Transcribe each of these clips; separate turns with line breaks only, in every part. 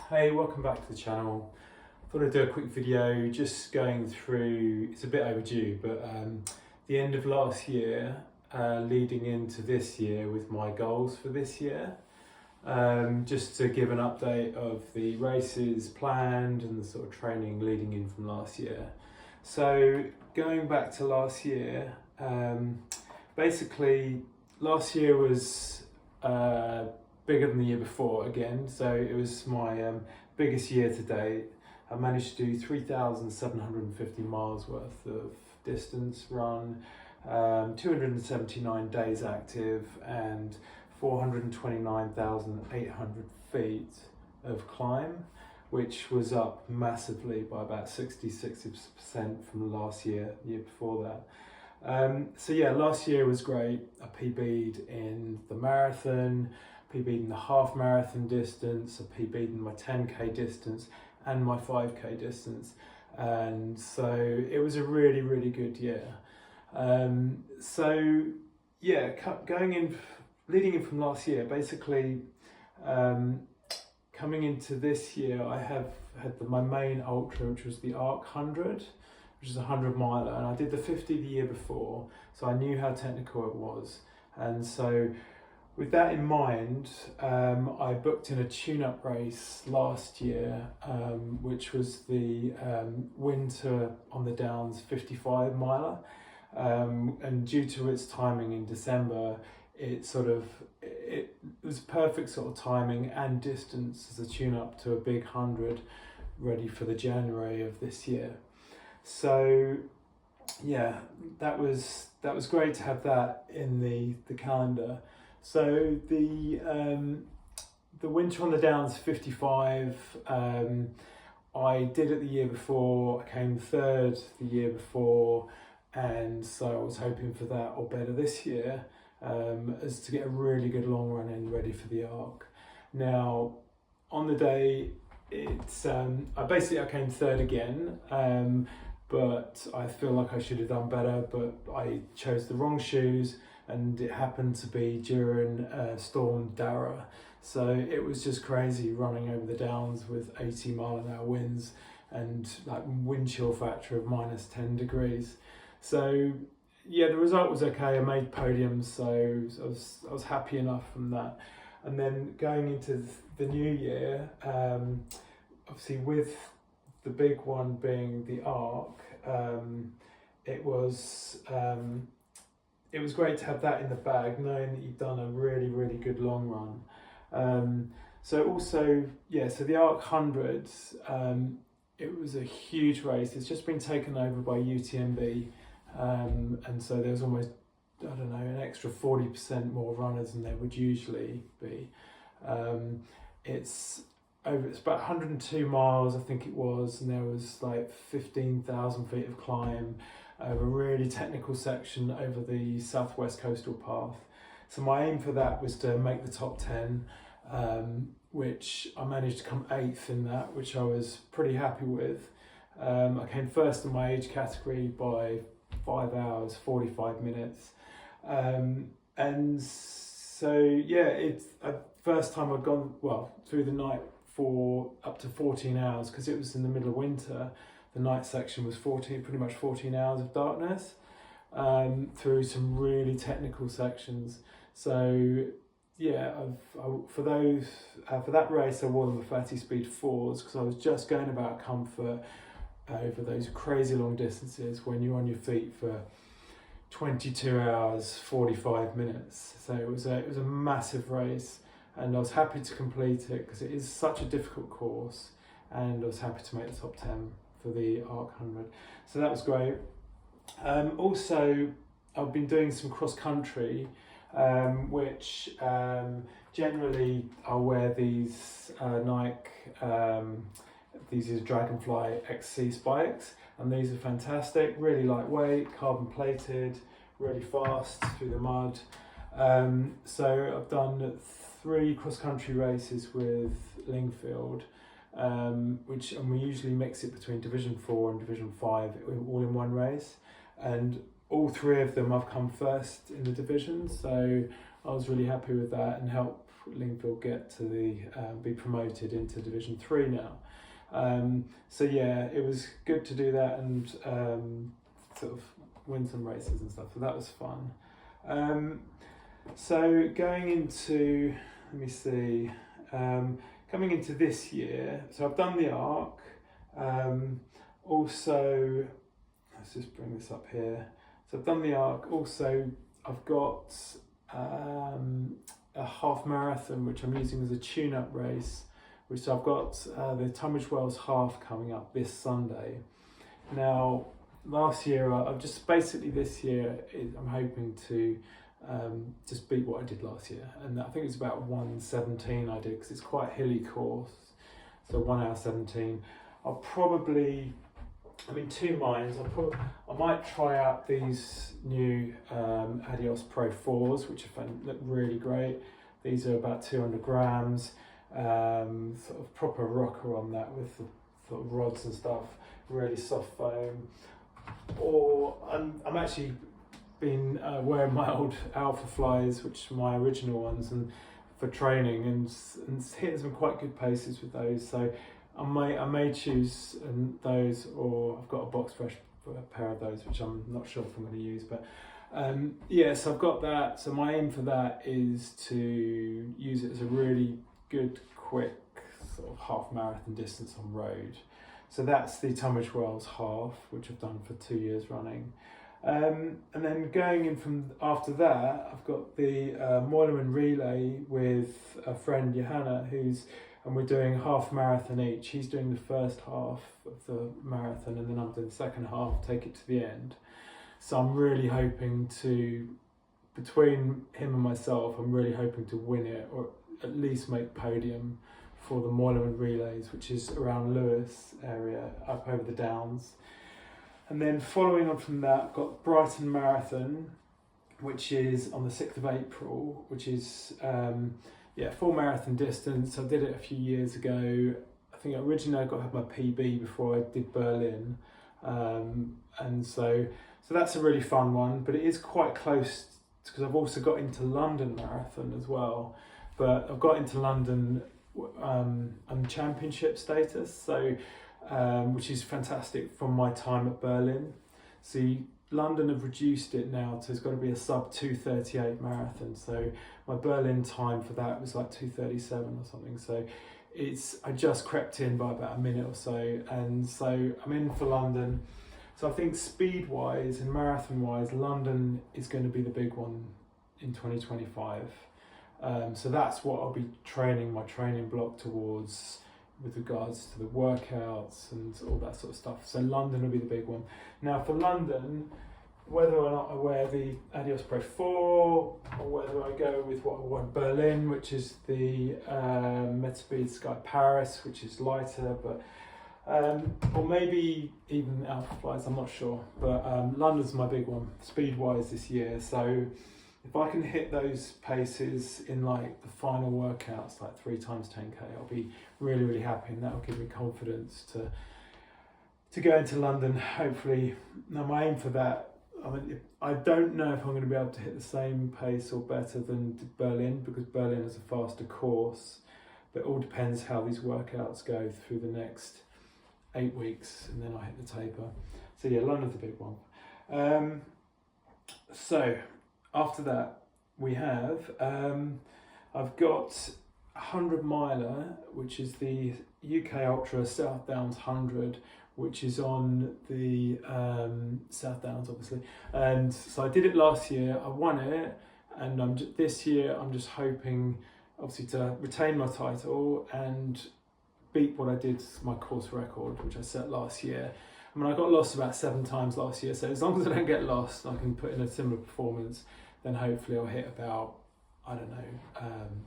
Hey, welcome back to the channel. Thought I'd do a quick video just going through, it's a bit overdue, but the end of last year, leading into this year with my goals for this year. Just to give an update of the races planned and the sort of training leading in from last year. So going back to last year, basically last year was bigger than the year before again, so it was my biggest year to date. I managed to do 3,750 miles worth of distance run, 279 days active and 429,800 feet of climb, which was up massively by about 60% from last year, the year before that. So yeah, last year was great. I PB'd in the marathon, PB'd in the half marathon distance, I PB'd in my 10k distance and my 5k distance, and so it was a really good year. So yeah, leading in from last year, basically coming into this year, I have had my main ultra, which was the Arc 100, which is a 100 miler, and I did the 50 the year before, so I knew how technical it was. And so with that in mind, I booked in a tune-up race last year, which was the Winter on the Downs 55 miler, and due to its timing in December, it was perfect sort of timing and distance as a tune-up to a big 100 ready for the January of this year. So yeah, that was great to have that in the calendar. So the Winter on the Downs 55, I did it the year before. I came third the year before, and so I was hoping for that or better this year, as to get a really good long run in ready for the Arc. Now, on the day, it's I came third again, but I feel like I should have done better, but I chose the wrong shoes, and it happened to be during Storm Dara. So it was just crazy running over the downs with 80-mile-an-hour winds and like wind chill factor of minus 10 degrees. So yeah, the result was okay. I made podiums, so I was happy enough from that. And then going into the new year, obviously with the big one being the Arc, it was great to have that in the bag, knowing that you've done a really good long run. So also, yeah, so the Arc 100, it was a huge race. It's just been taken over by UTMB, and so there's almost, I don't know, an extra 40% more runners than there would usually be. It's about 102 miles, I think it was, and there was like 15,000 feet of climb over a really technical section over the Southwest Coastal Path. So my aim for that was to make the top 10, which I managed to come 8th in that, which I was pretty happy with. I came first in my age category by 5 hours, 45 minutes. And so, yeah, it's the first time I'd gone, well, through the night for up to 14 hours, because it was in the middle of winter. The night section was pretty much 14 hours of darkness, through some really technical sections. So yeah, for that race I wore the Mafate Speed 4s, because I was just going about comfort over those crazy long distances when you're on your feet for 22 hours 45 minutes. So it was a massive race, and I was happy to complete it because it is such a difficult course, and I was happy to make the top 10 for the Arc 100. So that was great. Also, I've been doing some cross country, which generally I'll wear these Nike, these are Dragonfly XC spikes, and these are fantastic, really lightweight, carbon plated, really fast through the mud. So I've done 3 cross country races with Lingfield, and we usually mix it between Division 4 and Division 5 all in one race, and all 3 of them I've come first in the division, so I was really happy with that, and help Lingfield get to the be promoted into Division 3 now. So yeah, it was good to do that and sort of win some races and stuff. So that was fun. So going into, let me see, coming into this year, so I've done the ARC. Also, let's just bring this up here. So I've done the ARC. Also, I've got a half marathon which I'm using as a tune-up race, which I've got the Tunbridge Wells half coming up this Sunday. Now, last year, I've just basically this year, I'm hoping to just beat what I did last year, and I think it's about 1:17 I did, because it's quite a hilly course, so 1:17. I'll probably, I'm in two minds. I might try out these new Adios Pro 4s, which I find look really great. These are about 200 grams, sort of proper rocker on that with the sort of rods and stuff, really soft foam. Or I'm actually been wearing my old Alpha Flies, which are my original ones, and for training and hitting some quite good paces with those. So I may choose those, or I've got a Box Fresh pair of those, which I'm not sure if I'm going to use. But yeah, so I've got that. So my aim for that is to use it as a really good, quick sort of half marathon distance on road. So that's the Tunbridge Wells half, which I've done for 2 years running. And then going in from after that, I've got the Moyleman Relay with a friend, Johanna, and we're doing half marathon each. He's doing the first half of the marathon, and then I'm doing the second half, take it to the end. So I'm really hoping to, between him and myself, I'm really hoping to win it, or at least make podium for the Moyleman Relays, which is around Lewes area, up over the Downs. And then following on from that, I've got Brighton Marathon, which is on the 6th of April, which is full marathon distance. I did it a few years ago. I think originally I had my PB before I did Berlin. And so that's a really fun one, but it is quite close, because I've also got into London Marathon as well. But I've got into London on championship status, so which is fantastic from my time at Berlin. See, London have reduced it now, so it's got to be a sub 2:38 marathon. So my Berlin time for that was like 2:37 or something. So I just crept in by about a minute or so, and so I'm in for London. So I think speed wise and marathon wise, London is going to be the big one in 2025. So that's what I'll be training my training block towards, with regards to the workouts and all that sort of stuff. So London will be the big one. Now for London, whether or not I wear the Adios Pro 4, or whether I go with what I wore in Berlin, which is the Metaspeed Sky Paris, which is lighter, but or maybe even Alpha Flies, I'm not sure. But London's my big one, speed-wise, this year. So if I can hit those paces in like the final workouts, like 3 times 10k, I'll be really, really happy, and that'll give me confidence to go into London, hopefully. Now my aim for that, I mean, I don't know if I'm going to be able to hit the same pace or better than Berlin, because Berlin is a faster course, but it all depends how these workouts go through the next 8 weeks, and then I hit the taper. So yeah, London's a big one. So after that, we have, I've got a 100 miler, which is the UK Ultra South Downs 100, which is on the South Downs, obviously. And so I did it last year, I won it, and this year I'm just hoping, obviously, to retain my title and beat what I did, my course record, which I set last year. I mean, I got lost about 7 times last year, so as long as I don't get lost, I can put in a similar performance, then hopefully I'll hit about,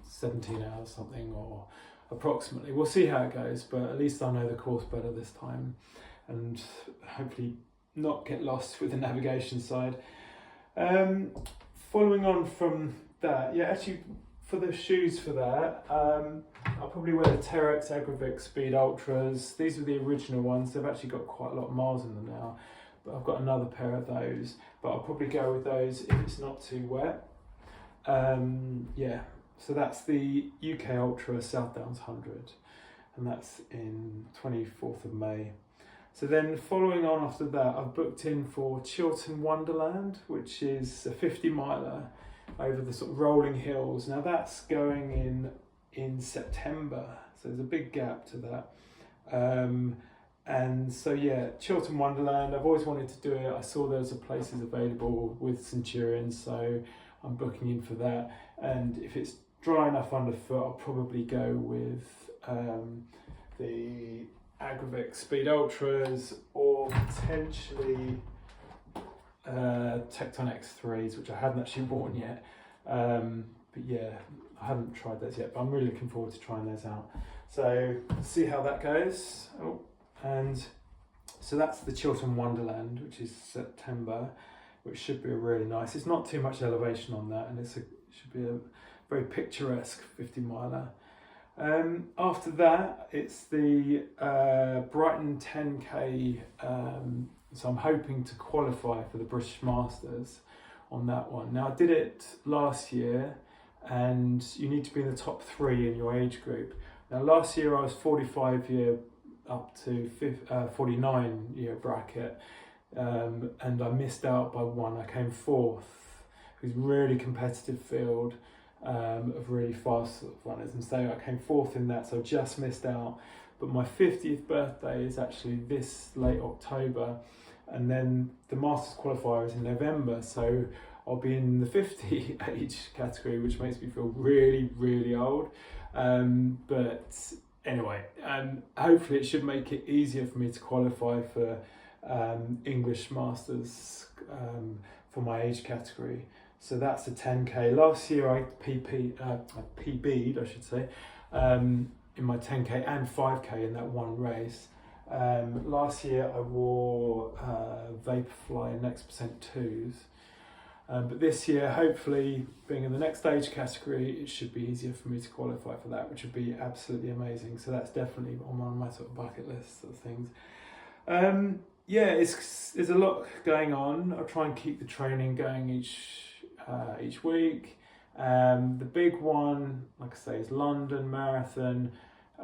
17 hours something, or approximately. We'll see how it goes, but at least I know the course better this time, and hopefully not get lost with the navigation side. Following on from that, actually for the shoes for that, I'll probably wear the Terex Agravic Speed Ultras. These are the original ones. They've actually got quite a lot of miles in them now, but I've got another pair of those, but I'll probably go with those if it's not too wet. So that's the UK Ultra South Downs 100, and that's in 24th of May. So then following on after that, I've booked in for Chiltern Wonderland, which is a 50 miler over the sort of rolling hills. Now that's going in September, so there's a big gap to that. And so yeah, Chiltern Wonderland, I've always wanted to do it. I saw those are places available with Centurion, so I'm booking in for that. And if it's dry enough underfoot, I'll probably go with the Agravic Speed Ultras, or potentially Tecton X3s, which I hadn't actually worn yet. But yeah, I haven't tried those yet, but I'm really looking forward to trying those out. So see how that goes. And so that's the Chiltern Wonderland, which is September, which should be really nice. It's not too much elevation on that, and it should be a very picturesque 50 miler. After that, it's the Brighton 10k, so I'm hoping to qualify for the British Masters on that one. Now I did it last year, and you need to be in the top 3 in your age group. Now last year I was 45 year up to 49 year bracket, and I missed out by 1. I came 4th. It was a really competitive field of really fast runners, and so I came 4th in that, so I just missed out. But my 50th birthday is actually this late October, and then the Masters qualifier is in November, so I'll be in the 50 age category, which makes me feel really, really old. But anyway, hopefully it should make it easier for me to qualify for English Masters for my age category. So that's a 10k. Last year I PB'd, I should say, in my 10k and 5k in that one race. Last year I wore Vaporfly Next Percent 2s. But this year, hopefully, being in the next age category, it should be easier for me to qualify for that, which would be absolutely amazing. So that's definitely on one of my sort of bucket list of things. Yeah, there's a lot going on. I'll try and keep the training going each week. The big one, like I say, is London Marathon.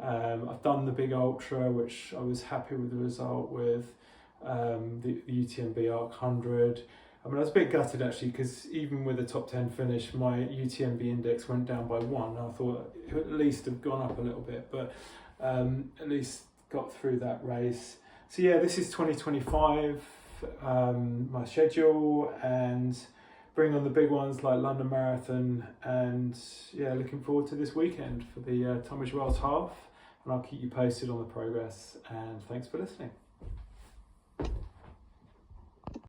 I've done the big ultra, which I was happy with the result with, the UTMB Arc 100. I mean, I was a bit gutted actually, because even with a top 10 finish, my UTMB index went down by 1. I thought it would at least have gone up a little bit, but at least got through that race. So yeah, this is 2025, my schedule, and bring on the big ones like London Marathon, and yeah, looking forward to this weekend for the Tunbridge Wells half, and I'll keep you posted on the progress, and thanks for listening.